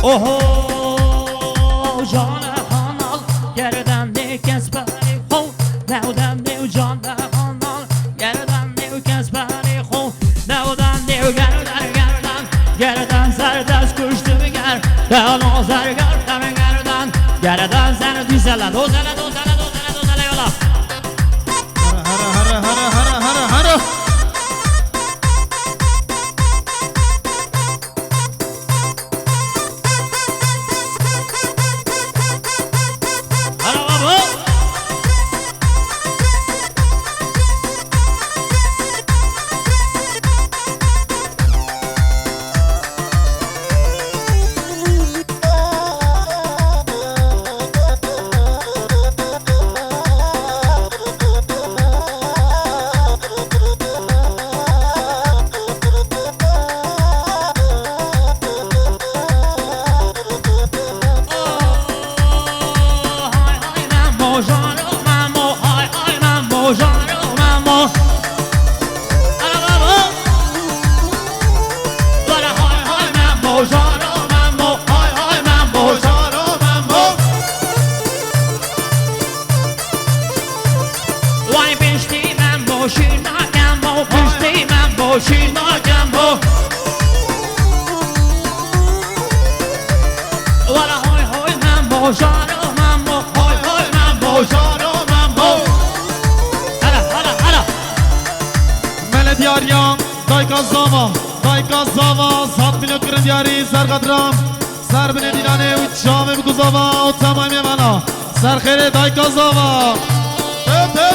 اوهو جان خانال گردن کس پری خو نودن دیو جان خانال گردن دیو کس پری خو نودن دیو گردن سردست کشتی بگر دهانا زرگردم گردن زن دیزله دوزله یالا هره دیاریام دایکا زاوا صد بینو کرن دیاری سرقدرام سر بینه دیرانه و چامه بگذاوا و تمامی منا سر خیره دایکا زاوا تب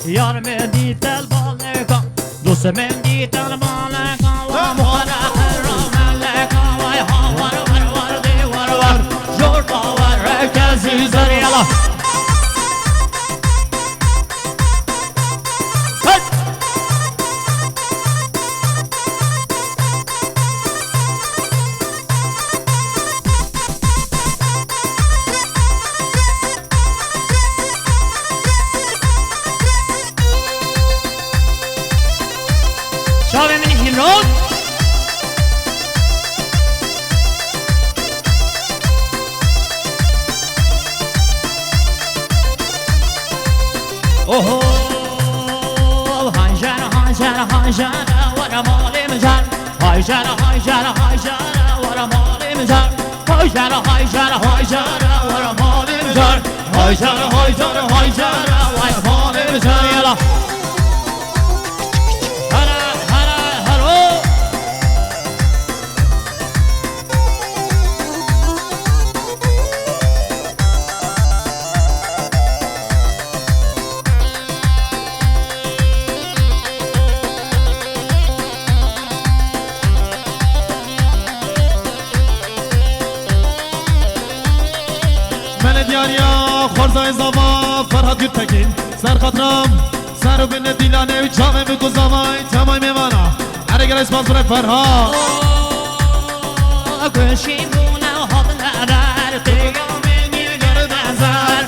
یار من دیتل بالکا دوست من دیتل بالکا و مهره را ملکا وای ها ور دی جورتا ور کسی زریالا اوهو هاجر ورا مالي مجر هاجر ورا مالي مجر هاجر ورا مالي مجر هاجر ورا مالي مجر يلا دیاریا خورزای زوا فرهاد گتکین سر خاطرم سر بین دیلانه و چامه بگو زمای تمام میمانا هر گل اسماز برای فرها گوشیمونه حال ندار دیگه میگرد نظر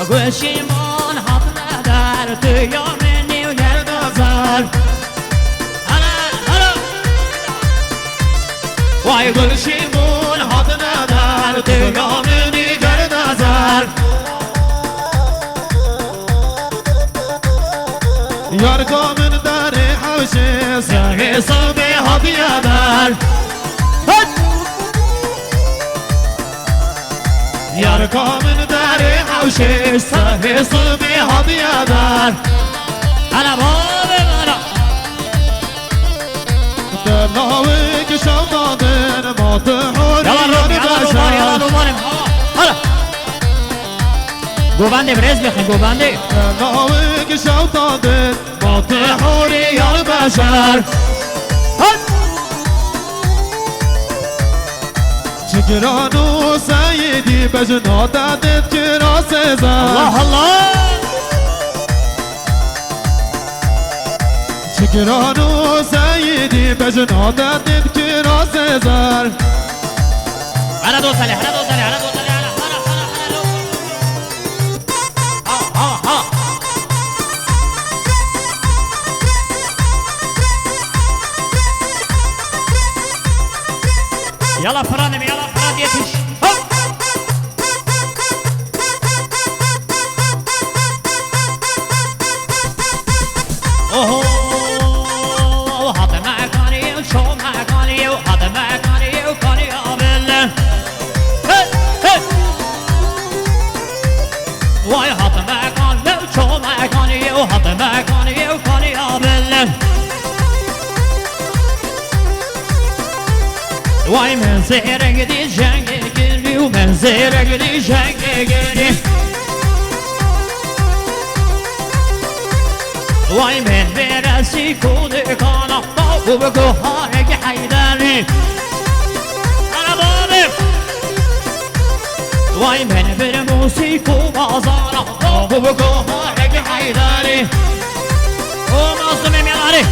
گوشیمون حال ندار دیگه میگرد نظر وای گوشیمون حال ندار دیگه میگرد نظر یار کامن داره حوشه سر صبح هدیه دار یار کامل داره حوشه سر صبح هدیه دار انا باب مرا دلاوی که شب دادن ما تحوری یلا دوباره حالا گوبنده برز بخین گوبنده دلاوی که شب دادن با تحوری یار بشر چگرانو سیدی بجنا دادت که راست زن الله الله چگرانو سیدی بجنا دادت که راست زن هلا دو ساله هلا دو ساله هلا دو ساله ها يلا فرانم يلا فران يتش اوه هذا ما كاني وشو ما كاني وهذا ما كاني وكاني قابل واي هذا ما كان وشو ما كاني وهذا ما كاني وكاني قابل وای من زهره گدی جنگ گیری و من زهره گدی جنگ گیری وای من برسی کود کانا و بگو هارگ حیدری انا بابی وای من بر موسیقی و بازارا و بگو هارگ حیدری و مازدم میاری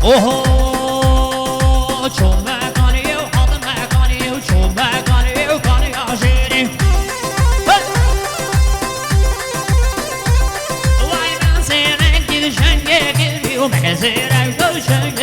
اوه چون مکانی و حال مکانی و چون مکانی و کانی آشیری وای من سیرنگ گیر شنگ گیری و من سیرنگ گیر شنگ